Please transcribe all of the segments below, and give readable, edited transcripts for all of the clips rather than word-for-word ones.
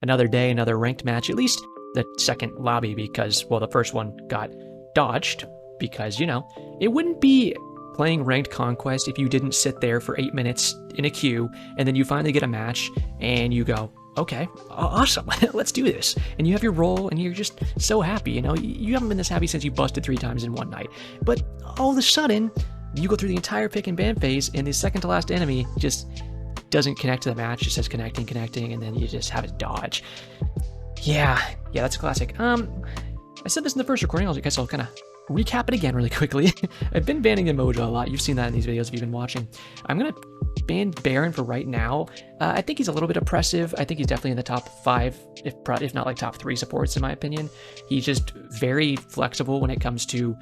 Another day, another ranked match, at least the second lobby, because, well, the first one got dodged because, you know, it wouldn't be playing ranked conquest if you didn't sit there for 8 minutes in a queue and then you finally get a match and you go, okay, awesome, let's do this. And you have your role and you're just so happy, you know, you haven't been this happy since you busted 3 times in one night. But all of a sudden, you go through the entire pick and ban phase and the second to last enemy just doesn't connect to the match, just says connecting, and then you just have it dodge. Yeah, that's a classic. I said this in the first recording, I guess I'll kind of recap it again really quickly. I've been banning Emoja a lot. You've seen that in these videos if you've been watching. I'm going to ban Baron for right now. I think he's a little bit oppressive. I think he's definitely in the top 5, if not like top 3 supports in my opinion. He's just very flexible when it comes to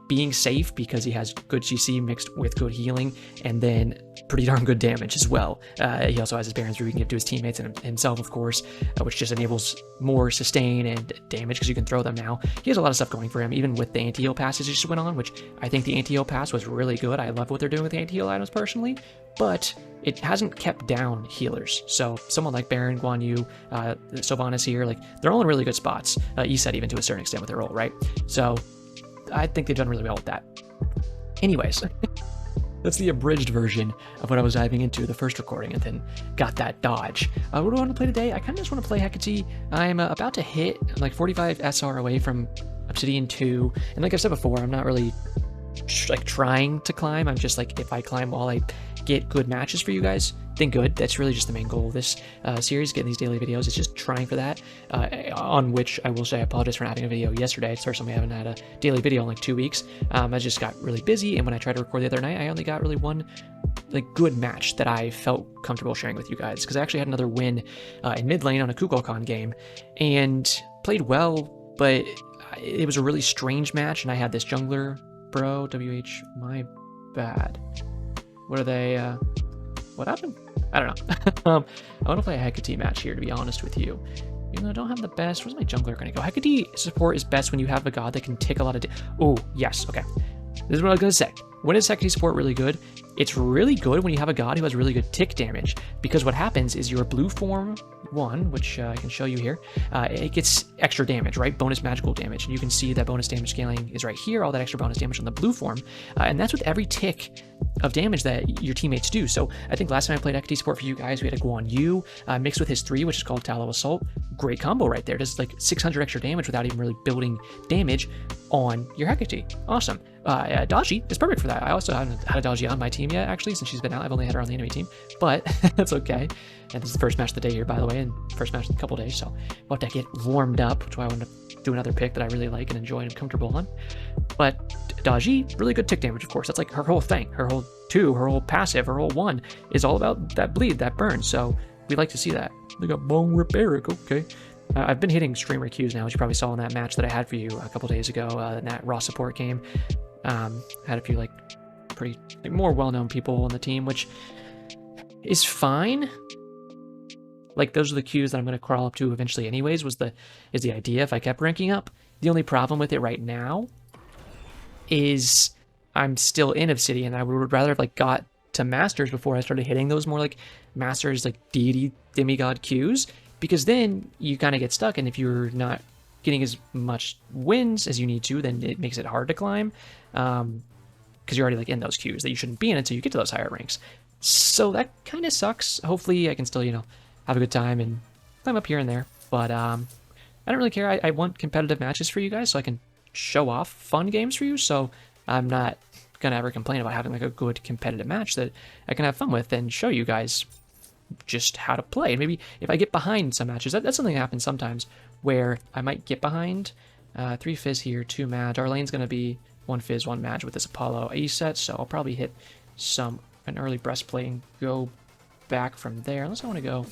being safe because he has good CC mixed with good healing and then pretty darn good damage as well. He also has his Barons where he can give to his teammates and himself, of course, which just enables more sustain and damage because you can throw them now. He has a lot of stuff going for him, even with the anti-heal passes he just went on, which I think the anti-heal pass was really good. I love what they're doing with the anti-heal items personally, but it hasn't kept down healers. So someone like Baron, Guan Yu, Sylvanas here, like they're all in really good spots. Iset even to a certain extent with their role, right? So I think they've done really well with that. Anyways, that's the abridged version of what I was diving into the first recording and then got that dodge. What do I want to play today? I kind of just want to play Hecate. I'm about to hit like 45 SR away from Obsidian 2. And like I've said before, I'm not really like trying to climb. I'm just like, if I climb while I get good matches for you guys, then good. That's really just the main goal of this series, getting these daily videos. It's just trying for that, on which I will say I apologize for not having a video yesterday. It's the first time we haven't had a daily video in like 2 weeks. I just got really busy, and when I tried to record the other night, I only got really one like good match that I felt comfortable sharing with you guys, because I actually had another win in mid lane on a Kukulkan game, and played well, but it was a really strange match, and I had this jungler, bro, WH, my bad. What are they, what happened? I don't know. I want to play a Hecate match here, to be honest with you. Even though I don't have the best, where's my jungler going to go? Hecate support is best when you have a god that can take a lot of oh, yes, okay. This is what I was going to say. When is Hecate support really good? It's really good when you have a god who has really good tick damage, because what happens is your blue form 1, which I can show you here, it gets extra damage, right? Bonus magical damage. And you can see that bonus damage scaling is right here, all that extra bonus damage on the blue form. And that's with every tick of damage that your teammates do. So I think last time I played Hecate support for you guys, we had a Guan Yu mixed with his 3, which is called Tallow Assault. Great combo right there. Does like 600 extra damage without even really building damage on your Hecate. Awesome. Dodgy is perfect for that. I also haven't had a Dodgy on my team yet, actually, since she's been out. I've only had her on the enemy team, but that's okay. And this is the first match of the day here, by the way, and first match in a couple days, so about to get warmed up, which is why I want to do another pick that I really like and enjoy and I'm comfortable on. But Dodgy, really good tick damage, of course. That's like her whole thing. Her whole 2, her whole passive, her whole 1 is all about that bleed, that burn, so we like to see that. They got Bone Rip Eric, okay. I've been hitting streamer queues now, as you probably saw in that match that I had for you a couple days ago, in that Raw support game. Had a few like pretty like, more well-known people on the team, which is fine. Like those are the queues that I'm going to crawl up to eventually anyways, is the idea if I kept ranking up. The only problem with it right now is I'm still in Obsidian. I would rather have like got to Masters before I started hitting those more like Masters like deity demigod queues, because then you kind of get stuck, and if you're not getting as much wins as you need to, then it makes it hard to climb, because you're already like in those queues that you shouldn't be in until you get to those higher ranks. So that kind of sucks. Hopefully I can still, you know, have a good time and climb up here and there, but I don't really care. I want competitive matches for you guys so I can show off fun games for you, so I'm not gonna ever complain about having like a good competitive match that I can have fun with and show you guys just how to play. And maybe if I get behind some matches, that's something that happens sometimes, where I might get behind. 3 Fizz here, 2 Mad. Our lane's going to be 1 Fizz, 1 Mad with this Apollo A set, so I'll probably hit an early breastplate and go back from there, unless I want to go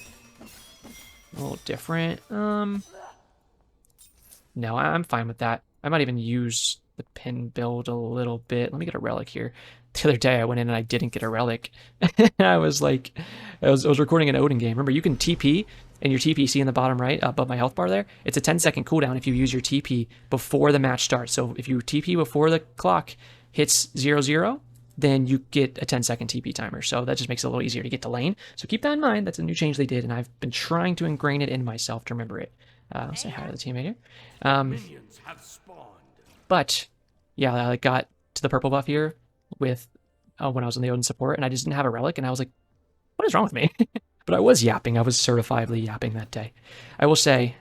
a little different. No, I'm fine with that. I might even use the pin build a little bit. Let me get a relic here. The other day I went in and I didn't get a relic. I was like, I was recording an Odin game. Remember, you can TP, and your TP, see in the bottom right above my health bar there, it's a 10-second cooldown if you use your TP before the match starts. So if you TP before the clock hits 0-0, then you get a 10-second TP timer. So that just makes it a little easier to get to lane. So keep that in mind. That's a new change they did, and I've been trying to ingrain it in myself to remember it. I'll say hi to the teammate here. But yeah, I got to the purple buff here with when I was on the Odin support, and I just didn't have a relic, and I was like, what is wrong with me? But I was yapping. I was certifiably yapping that day. I will say,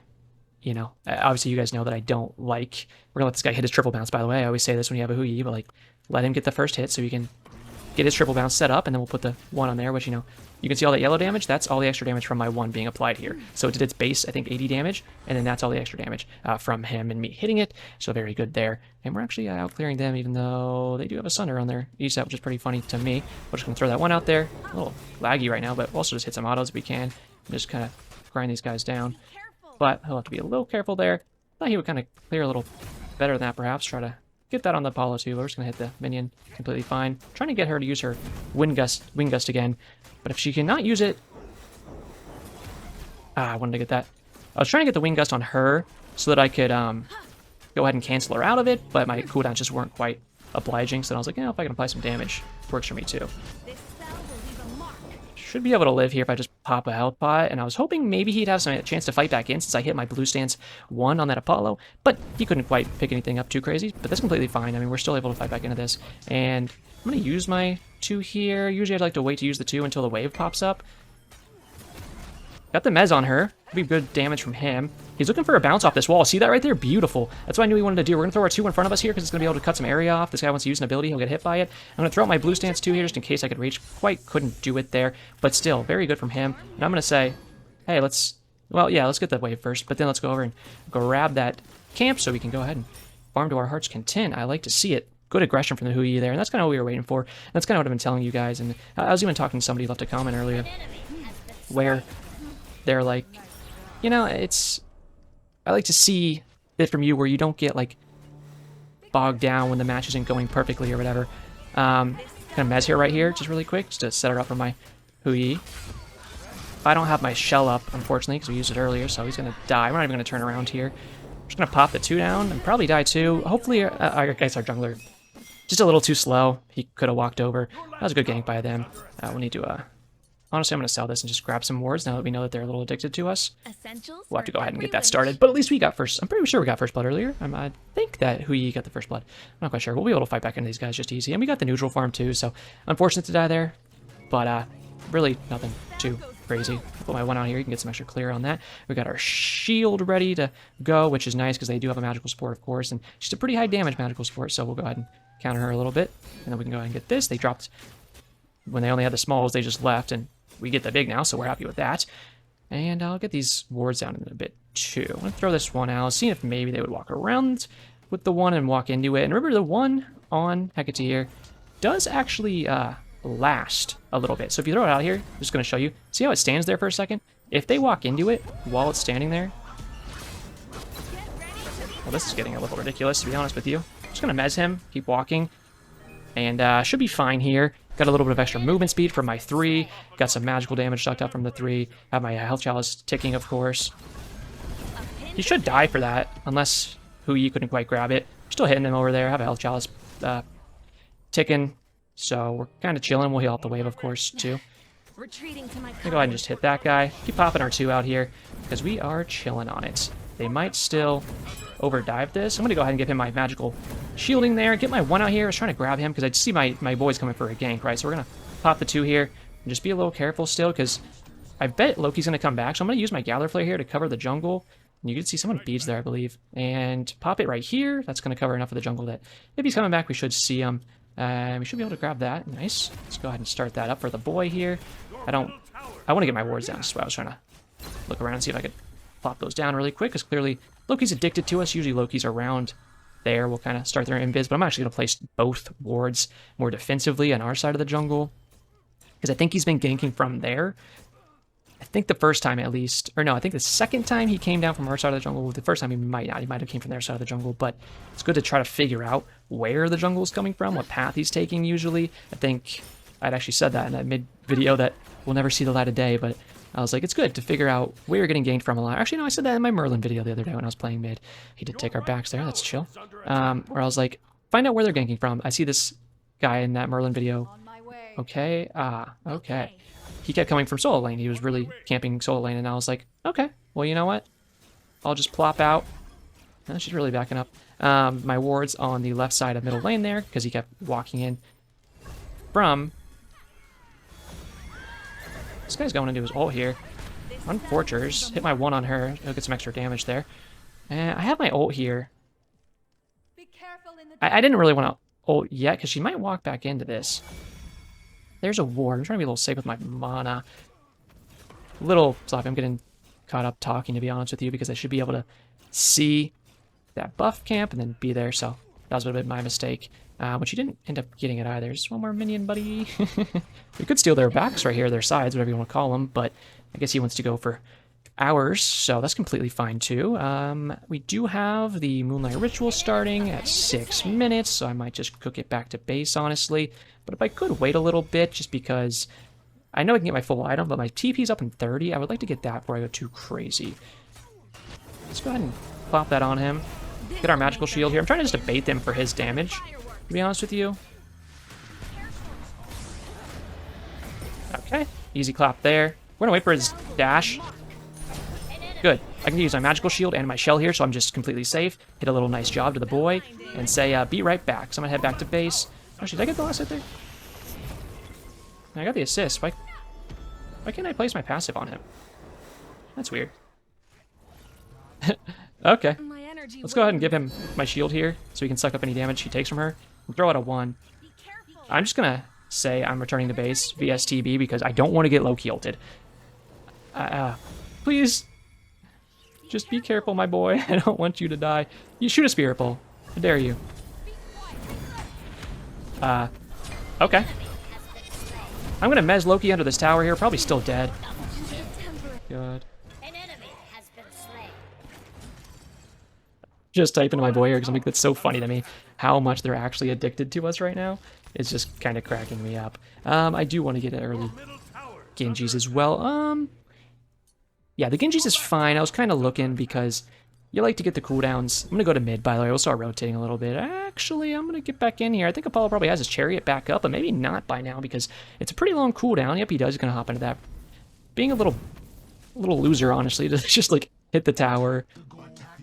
you know, obviously you guys know that I don't like, we're gonna let this guy hit his triple bounce, by the way. I always say this when you have a Hui, but like, let him get the first hit so he can get his triple bounce set up, and then we'll put the 1 on there, which, you know, you can see all that yellow damage. That's all the extra damage from my 1 being applied here. So it did its base, I think, 80 damage, and then that's all the extra damage from him and me hitting it. So very good there. And we're actually out clearing them, even though they do have a Sunder on their ESET, which is pretty funny to me. We're just going to throw that 1 out there. A little laggy right now, but we'll also just hit some autos if we can. And just kind of grind these guys down. But he'll have to be a little careful there. Thought he would kind of clear a little better than that, perhaps. Try to get that on the Apollo too. We're just going to hit the minion completely fine. Trying to get her to use her Wind Gust again. But if she cannot use it... I wanted to get that. I was trying to get the Wind Gust on her so that I could go ahead and cancel her out of it, but my cooldowns just weren't quite obliging. So I was like, yeah, if I can apply some damage, works for me too. Should be able to live here if I just pop a health pot, and I was hoping maybe he'd have some chance to fight back in since I hit my blue stance 1 on that Apollo, but he couldn't quite pick anything up too crazy, but that's completely fine. I mean, we're still able to fight back into this, and I'm going to use my 2 here. Usually I'd like to wait to use the 2 until the wave pops up. Got the Mez on her. Be good damage from him. He's looking for a bounce off this wall. See that right there? Beautiful. That's what I knew he wanted to do. We're going to throw our 2 in front of us here because it's going to be able to cut some area off. This guy wants to use an ability. He'll get hit by it. I'm going to throw out my blue stance 2 here just in case I could reach. Quite couldn't do it there, but still, very good from him. And I'm going to say, hey, let's get that wave first, but then let's go over and grab that camp so we can go ahead and farm to our heart's content. I like to see it. Good aggression from the Hui there, and that's kind of what we were waiting for. That's kind of what I've been telling you guys, and I was even talking to somebody who left a comment earlier where they're like, you know, I like to see it from you where you don't get, like, bogged down when the match isn't going perfectly or whatever. Kind of Mez here right here, just really quick, just to set her up for my Hui. I don't have my shell up, unfortunately, because we used it earlier, so he's going to die. We're not even going to turn around here. I'm just going to pop the 2 down and probably die too. Hopefully, I guess our jungler just a little too slow. He could have walked over. That was a good gank by them. We need to, honestly, I'm going to sell this and just grab some wards now that we know that they're a little addicted to us. We'll have to go ahead and get that started. But at least we got first. I'm pretty sure we got first blood earlier. I think that Hui got the first blood. I'm not quite sure. We'll be able to fight back into these guys just easy. And we got the neutral farm too, so unfortunate to die there. But really nothing too crazy. Put my 1 out here. You can get some extra clear on that. We got our shield ready to go, which is nice because they do have a magical support, of course. And she's a pretty high damage magical support, so we'll go ahead and counter her a little bit. And then we can go ahead and get this. They dropped... When they only had the smalls, they just left, and we get the big now, so we're happy with that. And I'll get these wards down in a bit too. I'm going to throw this 1 out, see if maybe they would walk around with the 1 and walk into it. And remember, the 1 on Hecate here does actually last a little bit. So if you throw it out here, I'm just going to show you. See how it stands there for a second? If they walk into it while it's standing there... Well, this is getting a little ridiculous, to be honest with you. I'm just going to Mez him, keep walking, and should be fine here. Got a little bit of extra movement speed from my 3. Got some magical damage sucked up from the 3. Have my health chalice ticking, of course. He should die for that, unless Hui couldn't quite grab it. Still hitting him over there. Have a health chalice ticking. So we're kind of chilling. We'll heal out the wave, of course, too. I'll go ahead and just hit that guy. Keep popping our 2 out here, because we are chilling on it. They might still overdive this. I'm going to go ahead and give him my magical shielding there. Get my 1 out here. I was trying to grab him because I see my boys coming for a gank, right? So we're going to pop the 2 here and just be a little careful still because I bet Loki's going to come back. So I'm going to use my Gather Flare here to cover the jungle. And you can see someone beads there, I believe. And pop it right here. That's going to cover enough of the jungle that if he's coming back, we should see him. We should be able to grab that. Nice. Let's go ahead and start that up for the boy here. I want to get my wards down. That's why I was trying to look around and see if I could plop those down really quick, because clearly Loki's addicted to us. Usually Loki's around there. We'll kind of start their invis, but I'm actually going to place both wards more defensively on our side of the jungle, because I think he's been ganking from there. I think the first time at least, or no, I think the second time he came down from our side of the jungle. The first time he might not. He might have came from their side of the jungle, but it's good to try to figure out where the jungle is coming from, what path he's taking usually. I think I'd actually said that in that mid-video that we'll never see the light of day, but I was like, it's good to figure out where you're getting ganked from a lot. Actually, no, I said that in my Merlin video the other day when I was playing mid. He did take our backs there. That's chill. Where I was like, find out where they're ganking from. I see this guy in that Merlin video. Okay, okay. He kept coming from solo lane. He was really camping solo lane, and I was like, okay, well, you know what? I'll just plop out. Oh, she's really backing up. My ward's on the left side of middle lane there, because he kept walking in from... This guy's going into his ult here. On Fortress. Hit my 1 on her. He'll get some extra damage there. And I have my ult here. I didn't really want to ult yet, because she might walk back into this. There's a ward. I'm trying to be a little safe with my mana. Little sloppy. I'm getting caught up talking, to be honest with you, because I should be able to see that buff camp and then be there, so that was a bit my mistake. But she didn't end up getting it either. Just one more minion, buddy. We could steal their backs right here, their sides, whatever you want to call them, but I guess he wants to go for ours, so that's completely fine too. We do have the Moonlight Ritual starting at 6 minutes, so I might just cook it back to base, honestly. But if I could wait a little bit, just because I know I can get my full item, but my TP's up in 30. I would like to get that before I go too crazy. Let's go ahead and pop that on him. Get our magical shield here. I'm trying to just debate them for his damage, to be honest with you. Okay, easy clap there. We're gonna wait for his dash. Good. I can use my magical shield and my shell here, so I'm just completely safe. Hit a little nice job to the boy, and say, be right back. So I'm gonna head back to base. Actually, did I get the last hit there? I got the assist. Why can't I place my passive on him? That's weird. Okay. Let's go ahead and give him my shield here, so he can suck up any damage he takes from her. And throw out a 1. I'm just gonna say I'm returning to base VSTB because I don't want to get low-key ulted. Please. Just be careful, my boy. I don't want you to die. You shoot a spirit bowl. How dare you? Okay. I'm gonna mez Loki under this tower here. Probably still dead. Good. Just typing to my boy here because I think that's so funny to me. How much they're actually addicted to us right now. It's just kind of cracking me up. I do want to get an early Genjis as well. Yeah, the Genjis is fine. I was kind of looking because you like to get the cooldowns. I'm going to go to mid, by the way. We'll start rotating a little bit. Actually, I'm going to get back in here. I think Apollo probably has his chariot back up, but maybe not by now because it's a pretty long cooldown. Yep, he does. He's going to hop into that. Being a little loser, honestly, to just, like, hit the tower.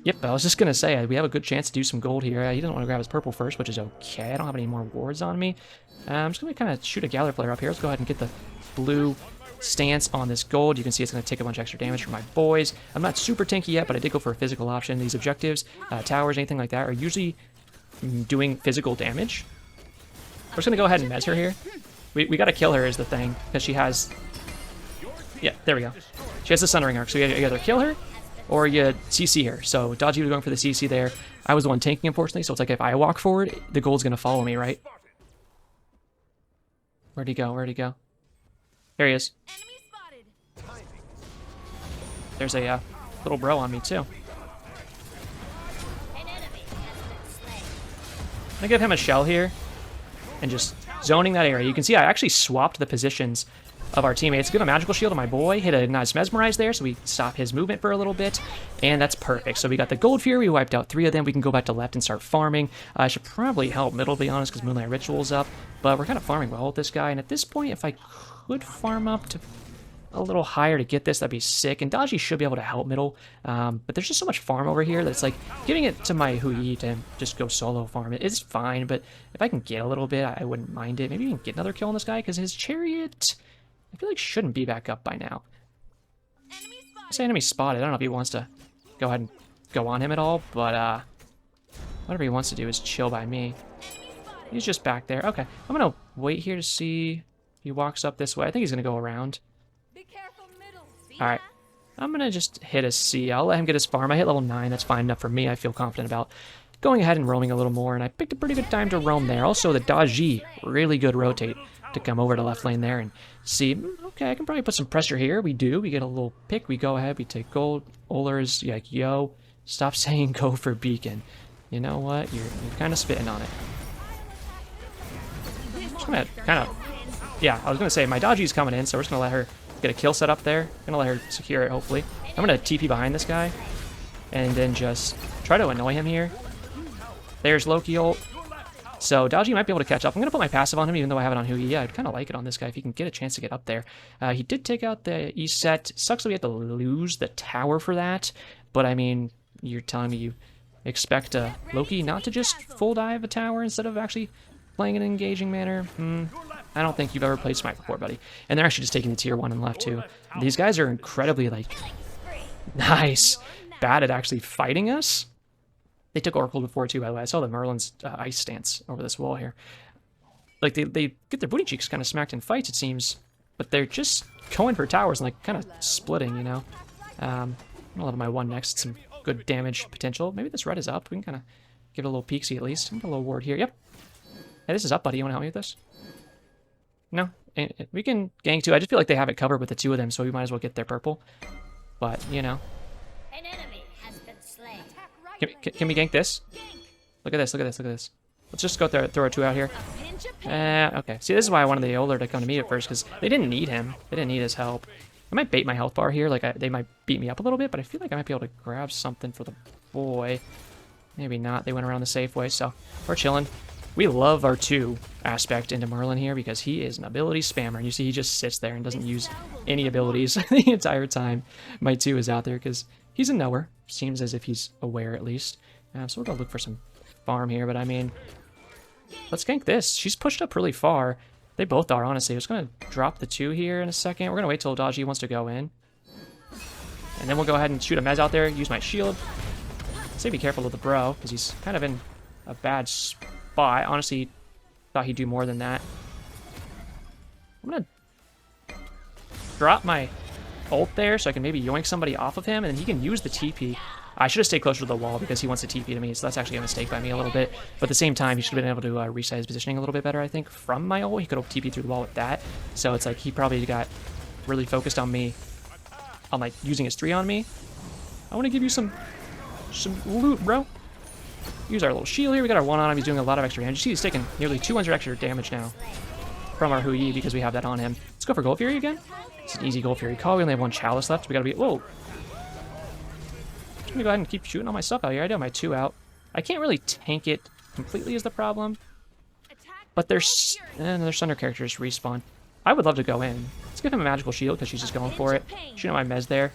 Yep, I was just going to say, we have a good chance to do some gold here. He doesn't want to grab his purple first, which is okay. I don't have any more wards on me. I'm just going to kind of shoot a Galler player up here. Let's go ahead and get the blue stance on this gold. You can see it's going to take a bunch of extra damage from my boys. I'm not super tanky yet, but I did go for a physical option. These objectives, towers, anything like that, are usually doing physical damage. We're just going to go ahead and mez her here. We got to kill her is the thing, because she has... Yeah, there we go. She has the Sundering Arc, so you either kill her, or you CC her. So Dodgy was going for the CC there. I was the one tanking, unfortunately, so it's like if I walk forward, the gold's going to follow me, right? Where'd he go? Where'd he go? There he is. There's a little bro on me, too. I'm gonna give him a shell here and just zoning that area. You can see I actually swapped the positions of our teammates. Give a magical shield to my boy. Hit a nice mesmerize there, so we stop his movement for a little bit. And that's perfect. So we got the gold fear. We wiped out 3 of them. We can go back to left and start farming. I should probably help middle, to be honest, because Moonlight Ritual's up. But we're kind of farming well with this guy. And at this point, if I could farm up to a little higher to get this, that'd be sick. And Dodgy should be able to help middle. But there's just so much farm over here that it's like giving it to my Hui to just go solo farm. It is fine, but if I can get a little bit, I wouldn't mind it. Maybe we can get another kill on this guy because his chariot, I feel like, shouldn't be back up by now. I say enemy spotted. I don't know if he wants to go ahead and go on him at all, but whatever he wants to do is chill by me. He's just back there. Okay, I'm gonna wait here to see if he walks up this way. I think he's gonna go around. Alright, I'm gonna just hit a C. I'll let him get his farm. I hit level 9. That's fine enough for me. I feel confident about going ahead and roaming a little more, and I picked a pretty good time to roam there. Also, the Dodgy, really good rotate to come over to left lane there and see, okay, I can probably put some pressure here. We do. We get a little pick. We go ahead. We take gold. Oler's like, yo, stop saying go for beacon. You know what? You're kind of spitting on it. Just gonna kind of... Yeah, I was going to say, my Dodgy's coming in, so we're just going to let her get a kill set up there. I'm going to let her secure it, hopefully. I'm going to TP behind this guy and then just try to annoy him here. There's Loki ult. So Dodgy might be able to catch up. I'm going to put my passive on him, even though I have it on Hui. Yeah, I'd kind of like it on this guy if he can get a chance to get up there. He did take out the E set. Sucks that we have to lose the tower for that. But, I mean, you're telling me you expect Loki not to just full dive a tower instead of actually playing in an engaging manner? I don't think you've ever played Smite before, buddy. And they're actually just taking the tier 1 and left, too. These guys are incredibly, like, nice. Bad at actually fighting us. They took Oracle before, too, by the way. I saw the Merlin's ice stance over this wall here. Like, they get their booty cheeks kind of smacked in fights, it seems. But they're just going for towers and, like, kind of splitting, you know? I'm gonna level my 1 next. Some good damage potential. Maybe this red is up. We can kind of give it a little peeksy at least. I'm gonna get a little ward here. Yep. Hey, this is up, buddy. You want to help me with this? No? We can gank, too. I just feel like they have it covered with the 2 of them, so we might as well get their purple. But, you know. An enemy has been slain. Can we gank this? Look at this, look at this, look at this. Let's just go throw our 2 out here. Okay. See, this is why I wanted the Oler to come to me at first, because they didn't need him. They didn't need his help. I might bait my health bar here. Like, they might beat me up a little bit, but I feel like I might be able to grab something for the boy. Maybe not. They went around the safe way, so we're chilling. We love our 2 aspect into Merlin here because he is an ability spammer. And you see he just sits there and doesn't use any abilities the entire time my 2 is out there because he's in nowhere. Seems as if he's aware at least. So we're going to look for some farm here. But I mean, let's gank this. She's pushed up really far. They both are, honestly. I was going to drop the 2 here in a second. We're going to wait till Dodgy wants to go in. And then we'll go ahead and shoot a Mez out there. Use my shield. Say be careful with the bro because he's kind of in a bad spot. Honestly, thought he'd do more than that. I'm gonna drop my ult there so I can maybe yoink somebody off of him, and then he can use the TP. I should have stayed closer to the wall because he wants to TP to me, so that's actually a mistake by me a little bit. But at the same time, he should have been able to reset his positioning a little bit better, I think, from my ult. He could have TP'd through the wall with that. So it's like he probably got really focused on me, on like using his 3 on me. I want to give you some loot, bro. Use our little shield here. We got our 1 on him. He's doing a lot of extra damage. You see he's taking nearly 200 extra damage now from our Hui because we have that on him. Let's go for Gold Fury again. It's an easy Gold Fury call. We only have 1 Chalice left. We gotta be... Whoa. I'm gonna go ahead and keep shooting all my stuff out here. I do have my 2 out. I can't really tank it completely is the problem. But their Sunder characters respawn. I would love to go in. Let's give him a magical shield because she's just going for it. Shooting my Mez there.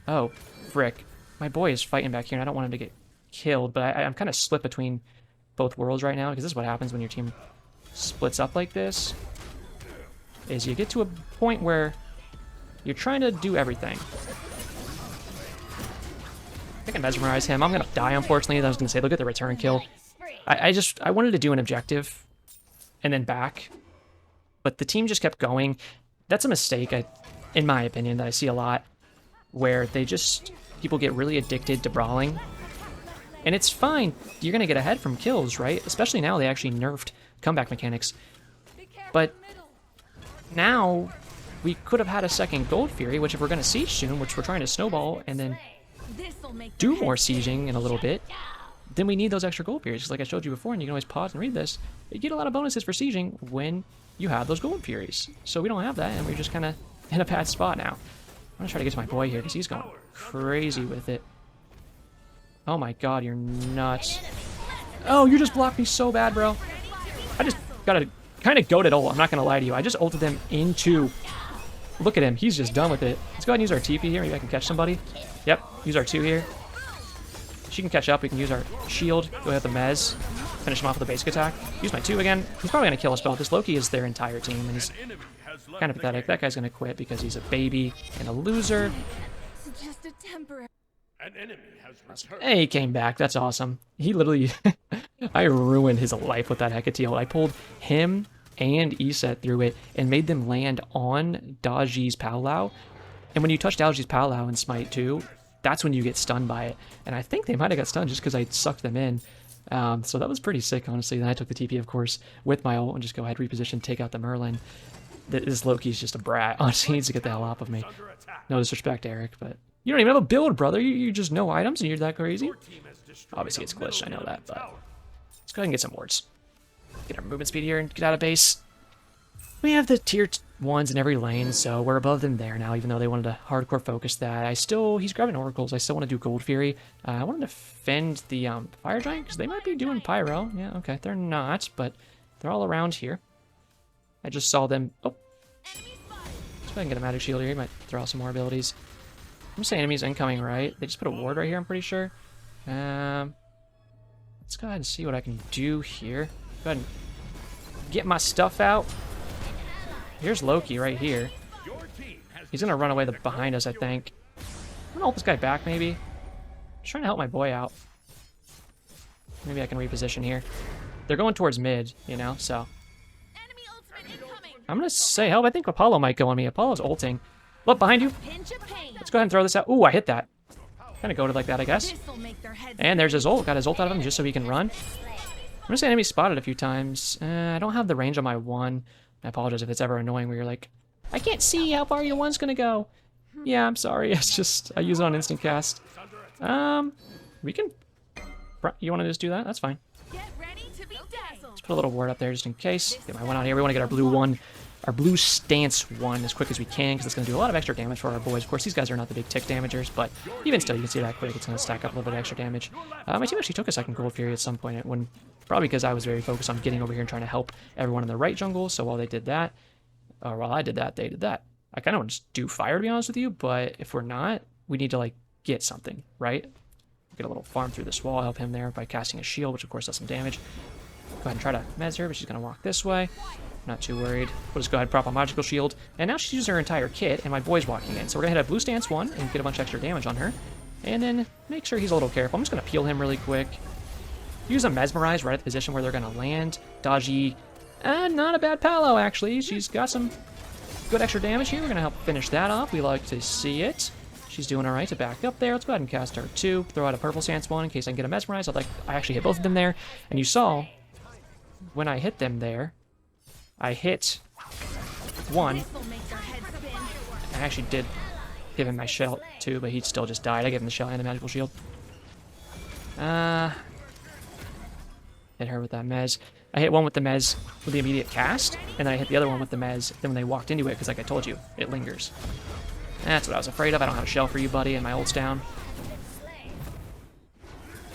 Oh, frick. My boy is fighting back here and I don't want him to get killed, but I'm kind of split between both worlds right now because this is what happens when your team splits up like this, is you get to a point where you're trying to do everything. I can mesmerize him. I'm gonna die, unfortunately. I was gonna say, look at the return kill. I wanted to do an objective and then back, but the team just kept going. That's a mistake, in my opinion, that I see a lot, where people get really addicted to brawling. And it's fine, you're going to get ahead from kills, right? Especially now they actually nerfed comeback mechanics. But now we could have had a second Gold Fury, which if we're going to siege soon, which we're trying to snowball and then do more sieging in a little bit, then we need those extra Gold Furies. Like I showed you before, and you can always pause and read this. You get a lot of bonuses for sieging when you have those Gold Furies. So we don't have that, and we're just kind of in a bad spot now. I'm going to try to get to my boy here because he's going crazy with it. Oh my god, you're nuts. Oh, you just blocked me so bad, bro. I just got a kind of goated ult, I'm not going to lie to you. I just ulted them into... Look at him, he's just done with it. Let's go ahead and use our TP here, maybe I can catch somebody. Yep, use our 2 here. She can catch up, we can use our shield, go ahead with the Mez, finish him off with a basic attack. Use my 2 again. He's probably going to kill us both. This Loki is their entire team, and he's kind of pathetic. That guy's going to quit because he's a baby and a loser. It's just a temporary... An enemy has returned. Hey, he came back. That's awesome. He literally... I ruined his life with that Hecate ult. I pulled him and Iset through it and made them land on Daji's Palau. And when you touch Daji's Palau in Smite 2, that's when you get stunned by it. And I think they might have got stunned just because I sucked them in. So that was pretty sick, honestly. Then I took the TP, of course, with my ult and just go ahead, reposition, take out the Merlin. This Loki's just a brat. Honestly, he needs to get the hell off of me. No disrespect, Eric, but... You don't even have a build, brother. You just know items and you're that crazy? Obviously, it's glitched. I know that, but... Let's go ahead and get some wards. Get our movement speed here and get out of base. We have the tier 1s in every lane, so we're above them there now, even though they wanted to hardcore focus that. He's grabbing oracles. I still want to do Gold Fury. I want to defend the Fire Giant, because they might be doing Pyro. Yeah, okay, they're not, but they're all around here. I just saw them. Oh, let's go ahead and get a Magic Shield here. He might throw out some more abilities. I'm gonna say enemies incoming, right? They just put a ward right here, I'm pretty sure. Let's go ahead and see what I can do here. Go ahead and get my stuff out. Here's Loki right here. He's gonna run away behind us, I think. I'm gonna hold this guy back, maybe. Just trying to help my boy out. Maybe I can reposition here. They're going towards mid, you know, so. I'm gonna say, hell, I think Apollo might go on me. Apollo's ulting. Look, behind you. Let's go ahead and throw this out. Ooh, I hit that. Kind of goaded like that, I guess. And there's his ult. Got his ult out of him just so he can run. I'm gonna say enemy spotted a few times. I don't have the range on my one. I apologize if it's ever annoying where you're like, I can't see how far your one's gonna go. Yeah, I'm sorry. It's just, I use it on instant cast. We can... You want to just do that? That's fine. Let's put a little ward up there just in case. Get my one out here. We want to get our blue one, our blue stance one as quick as we can, because it's going to do a lot of extra damage for our boys. Of course, these guys are not the big tick damagers, but even still, you can see that quick. It's going to stack up a little bit of extra damage. My team actually took a second Gold Fury at some point, probably because I was very focused on getting over here and trying to help everyone in the right jungle. So while they did that, or while I did that, they did that. I kind of want to just do fire, to be honest with you, but if we're not, we need to, like, get something, right? Get a little farm through this wall, help him there by casting a shield, which of course does some damage. Go ahead and try to mez her, but she's going to walk this way. Not too worried. We'll just go ahead and prop a magical shield. And now she's using her entire kit, and my boy's walking in. So we're going to hit a blue stance one and get a bunch of extra damage on her. And then make sure he's a little careful. I'm just going to peel him really quick. Use a mesmerize right at the position where they're going to land. Dodgy. Not a bad palo, actually. She's got some good extra damage here. We're going to help finish that off. We like to see it. She's doing all right to back up there. Let's go ahead and cast her two. Throw out a purple stance one in case I can get a mesmerize. I actually hit both of them there. And you saw when I hit them there, I hit one. I actually did give him my shell too, but he still just died. I gave him the shell and the magical shield. Hit her with that mez. I hit one with the mez with the immediate cast, and then I hit the other one with the mez. Then when they walked into it, because like I told you, it lingers. That's what I was afraid of. I don't have a shell for you, buddy, and my ult's down.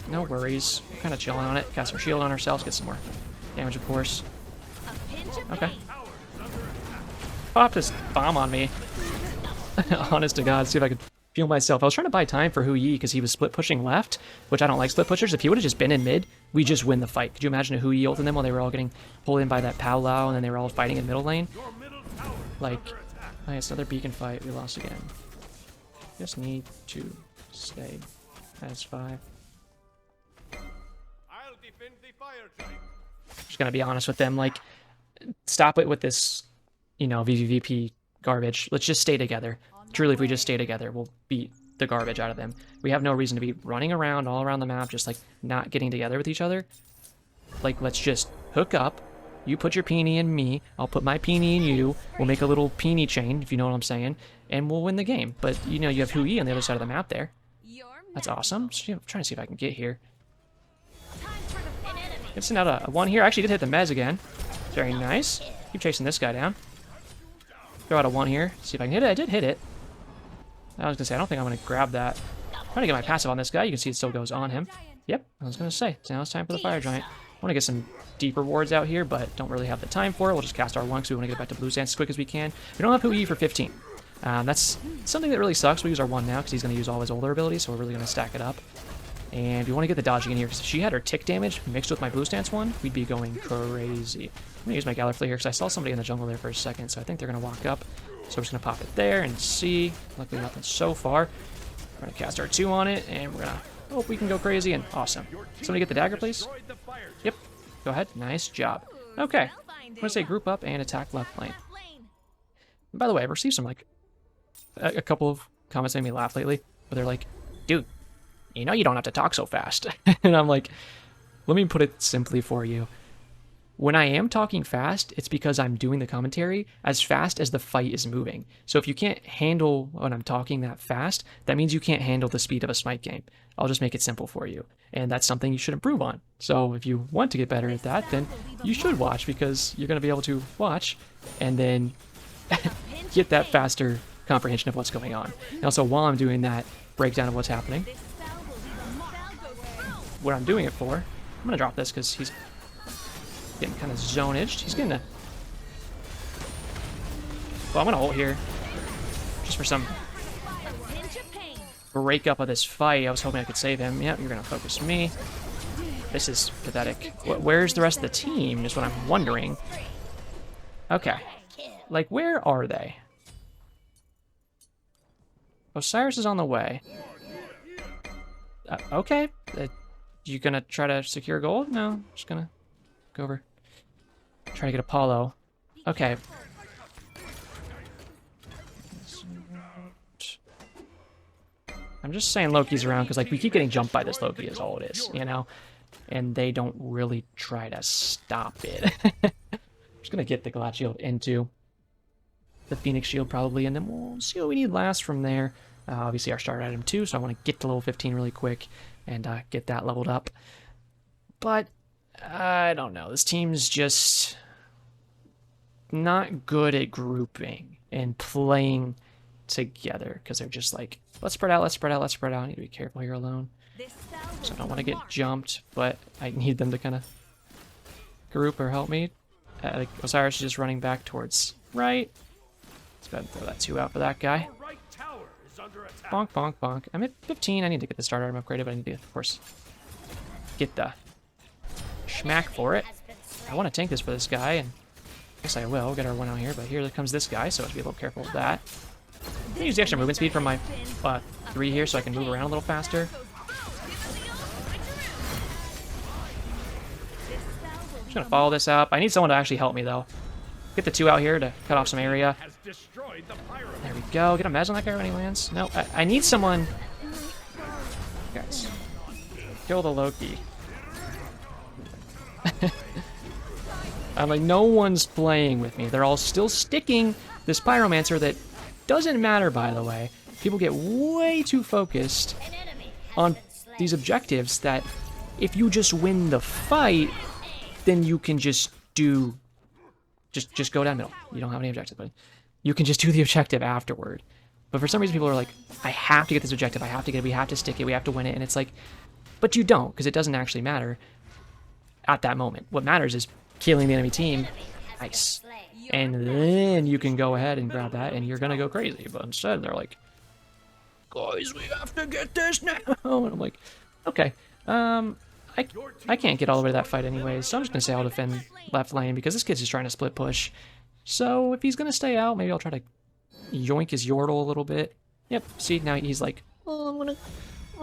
No worries. We're kind of chilling on it. Cast our shield on ourselves. Get some more damage, of course. Okay. Pop this bomb on me. Honest to God, see if I could feel myself. I was trying to buy time for Hu Yi because he was split pushing left, which I don't like split pushers. If he would have just been in mid, we just win the fight. Could you imagine a Hu Yi ulting them while they were all getting pulled in by that Pow Lao and then they were all fighting in middle lane? Like... Oh, it's another beacon fight. We lost again. Just need to stay as 5. I'll defend the fire giant. Just gonna be honest with them. Like, stop it with this, you know, VVVP garbage. Let's just stay together. Truly, if we just stay together, we'll beat the garbage out of them. We have no reason to be running around all around the map, just like not getting together with each other. Like, let's just hook up. You put your peony in me, I'll put my peony in you, we'll make a little peony chain, if you know what I'm saying, and we'll win the game. But, you know, you have Hu Yi on the other side of the map there. That's awesome. So, I'm trying to see if I can get here. It's out a one here. I actually did hit the mez again. Very nice. Keep chasing this guy down. Throw out a one here. See if I can hit it. I did hit it. I was going to say, I don't think I'm going to grab that. I'm trying to get my passive on this guy. You can see it still goes on him. Yep, I was going to say, now it's time for the fire giant. I want to get some deeper wards out here, but don't really have the time for it. We'll just cast our one because we want to get back to blue stance as quick as we can. We don't have Hu Yi for 15. That's something that really sucks. We use our one now because he's going to use all his older abilities, so we're really going to stack it up. And we want to get the dodging in here because if she had her tick damage mixed with my blue stance one, we'd be going crazy. I'm going to use my Gallifley here because I saw somebody in the jungle there for a second, so I think they're going to walk up. So we're just going to pop it there and see. Luckily nothing so far. We're going to cast our 2 on it, and we're going to hope we can go crazy, and awesome. Somebody get the dagger, please. Yep. Go ahead. Nice job. Okay. I'm going to say group up and attack left lane. And by the way, I've received some, like, a couple of comments that made me laugh lately, where they're like, dude, you know you don't have to talk so fast. And I'm like, let me put it simply for you. When I am talking fast, it's because I'm doing the commentary as fast as the fight is moving. So if you can't handle when I'm talking that fast, that means you can't handle the speed of a Smite game. I'll just make it simple for you. And that's something you should improve on. So if you want to get better at that, then you should watch, because you're going to be able to watch and then get that faster comprehension of what's going on. And also, while I'm doing that breakdown of what's happening, what I'm doing it for, I'm going to drop this because he's getting kind of zonaged. He's getting a... Well, I'm going to ult here just for some break up of this fight. I was hoping I could save him. Yep, you're going to focus me. This is pathetic. Where's the rest of the team is what I'm wondering. Okay. Like, where are they? Osiris is on the way. Okay. You gonna try to secure gold? No, just gonna go over. Try to get Apollo. Okay. I'm just saying Loki's around because, like, we keep getting jumped by this Loki is all it is, you know? And they don't really try to stop it. Just gonna get the Glad Shield into the Phoenix Shield probably, and then we'll see what we need last from there. Obviously our starter item too, so I want to get to level 15 really quick and get that leveled up. But I don't know. This team's just not good at grouping and playing together because they're just like, let's spread out, let's spread out, let's spread out. I need to be careful here alone. So I don't want to get jumped, but I need them to kind of group or help me. Like Osiris is just running back towards right. Let's go ahead and throw that 2 out for that guy. Bonk, bonk, bonk. I'm at 15. I need to get the starter item upgraded, but I need to, of course, get the schmack for it. I want to tank this for this guy, and I guess I will. Get our 1 out here, but here comes this guy, so I have to be a little careful with that. I'm going to use the extra movement speed from my 3 here so I can move around a little faster. I'm just going to follow this up. I need someone to actually help me, though. Get the 2 out here to cut off some area. There we go. Get a mez on that guy when he lands. No, I need someone. Guys, kill the Loki. I'm like, no one's playing with me. They're all still sticking this Pyromancer that doesn't matter, by the way. People get way too focused on these objectives that if you just win the fight, then you can just do... Just go down middle. You don't have any objective, but you can just do the objective afterward. But for some reason, people are like, I have to get this objective. I have to get it. We have to stick it. We have to win it. And it's like, but you don't, because it doesn't actually matter at that moment. What matters is killing the enemy team. Nice. And then you can go ahead and grab that, and you're going to go crazy. But instead, they're like, guys, we have to get this now. And I'm like, okay. I can't get all the way to that fight anyways, so I'm just going to say I'll defend left lane because this kid's just trying to split push. So if he's going to stay out, maybe I'll try to yoink his Yordle a little bit. Yep, see, now he's like, oh, I'm gonna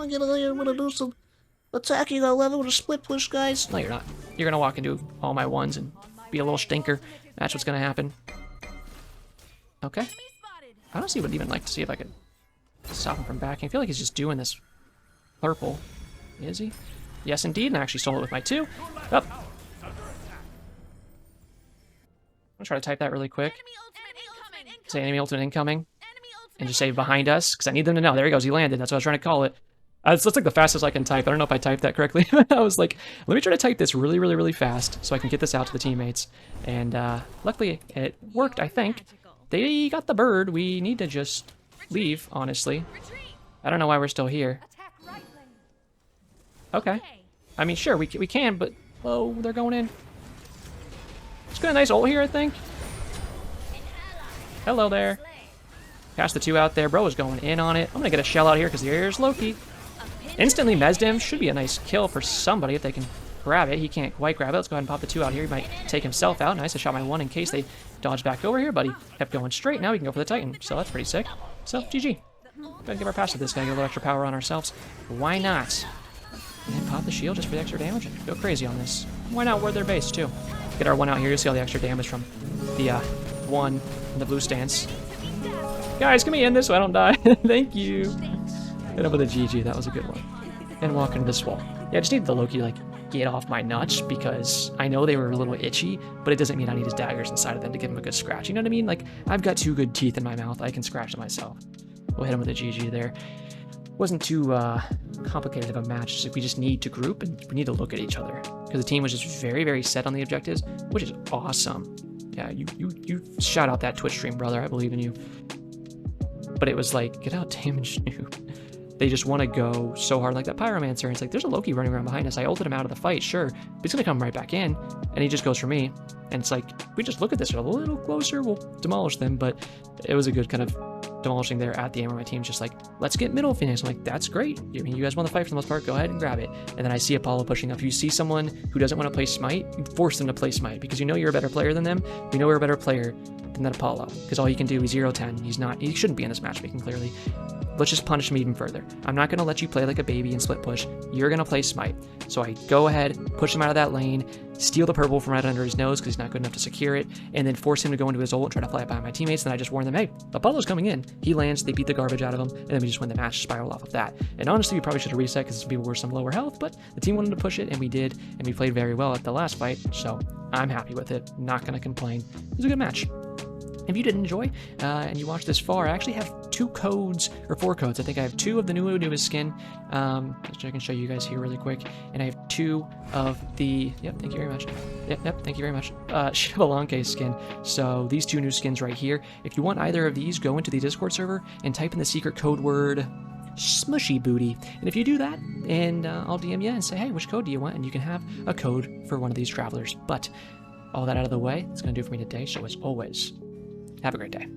get out here, I'm gonna do some attacking on level with a split push, guys. No, you're not. You're going to walk into all my 1s and be a little stinker. That's what's going to happen. Okay. I honestly would even like to see if I could stop him from backing. I feel like he's just doing this purple. Is he? Yes, indeed, and I actually stole it with my 2. Up. I'm gonna try to type that really quick. Say enemy ultimate incoming. And just say behind us, because I need them to know. There he goes, he landed. That's what I was trying to call it. That's like the fastest I can type. I don't know if I typed that correctly. I was like, let me try to type this really, really, really fast so I can get this out to the teammates. And luckily, it worked, I think. They got the bird. We need to just leave, honestly. I don't know why we're still here. Okay. I mean, sure, we can, but... Oh, they're going in. It's got a nice ult here, I think. Hello there. Cast the 2 out there. Bro is going in on it. I'm going to get a shell out here because there's Loki. Instantly mezzed him. Should be a nice kill for somebody if they can grab it. He can't quite grab it. Let's go ahead and pop the 2 out here. He might take himself out. Nice. I shot my 1 in case they dodge back over here, but he kept going straight. Now we can go for the Titan. So that's pretty sick. So, GG. Go ahead and give our pass to this guy. Get a little extra power on ourselves. Why not? And pop the shield just for the extra damage and go crazy on this. Why not ward their base, too? Get our 1 out here. You'll see all the extra damage from the 1 in the blue stance. Guys, can we end this so I don't die? Thank you. Hit up with a GG. That was a good one. And walk into this wall. Yeah, I just need the Loki, like, get off my nuts because I know they were a little itchy, but it doesn't mean I need his daggers inside of them to give him a good scratch. You know what I mean? Like, I've got 2 good teeth in my mouth. I can scratch them myself. We'll hit him with a GG there. Wasn't too complicated of a match. We just need to group and we need to look at each other because the team was just very, very set on the objectives, which is awesome. Yeah, you shout out that Twitch stream, brother. I believe in you. But it was like, get out, damage noob. They just want to go so hard like that Pyromancer. And it's like, there's a Loki running around behind us. I ulted him out of the fight, sure. But he's going to come right back in. And he just goes for me. And it's like, we just look at this a little closer, we'll demolish them. But it was a good kind of demolishing there at the end where my team's just like, let's get middle Phoenix. I'm like, that's great. I mean, you guys want the fight for the most part. Go ahead and grab it. And then I see Apollo pushing up. If you see someone who doesn't want to play Smite, you force them to play Smite because you know you're a better player than them. We know we're a better player than that Apollo because all he can do is 0-10. He shouldn't be in this matchmaking clearly. Let's just punish him even further. I'm not going to let you play like a baby and split push. You're going to play Smite. So I go ahead, push him out of that lane, steal the purple from right under his nose because he's not good enough to secure it, and then force him to go into his ult and try to fly it by my teammates. Then I just warn them, hey, Apollo's coming in. He lands, they beat the garbage out of him, and then we just win the match, spiral off of that. And honestly, we probably should have reset because some people were some lower health, but the team wanted to push it, and we did, and we played very well at the last fight, so I'm happy with it. Not going to complain. It was a good match. If you did enjoy and you watched this far, I actually have 4 codes. I think I have 2 of the new Anubis skin, which I can show you guys here really quick. And I have 2 of the, yep, thank you very much. Yep, thank you very much. Shivalanke skin. So these 2 new skins right here. If you want either of these, go into the Discord server and type in the secret code word smushy booty. And if you do that, and I'll DM you and say, hey, which code do you want? And you can have a code for one of these travelers. But all that out of the way, it's going to do for me today. So as always, have a great day.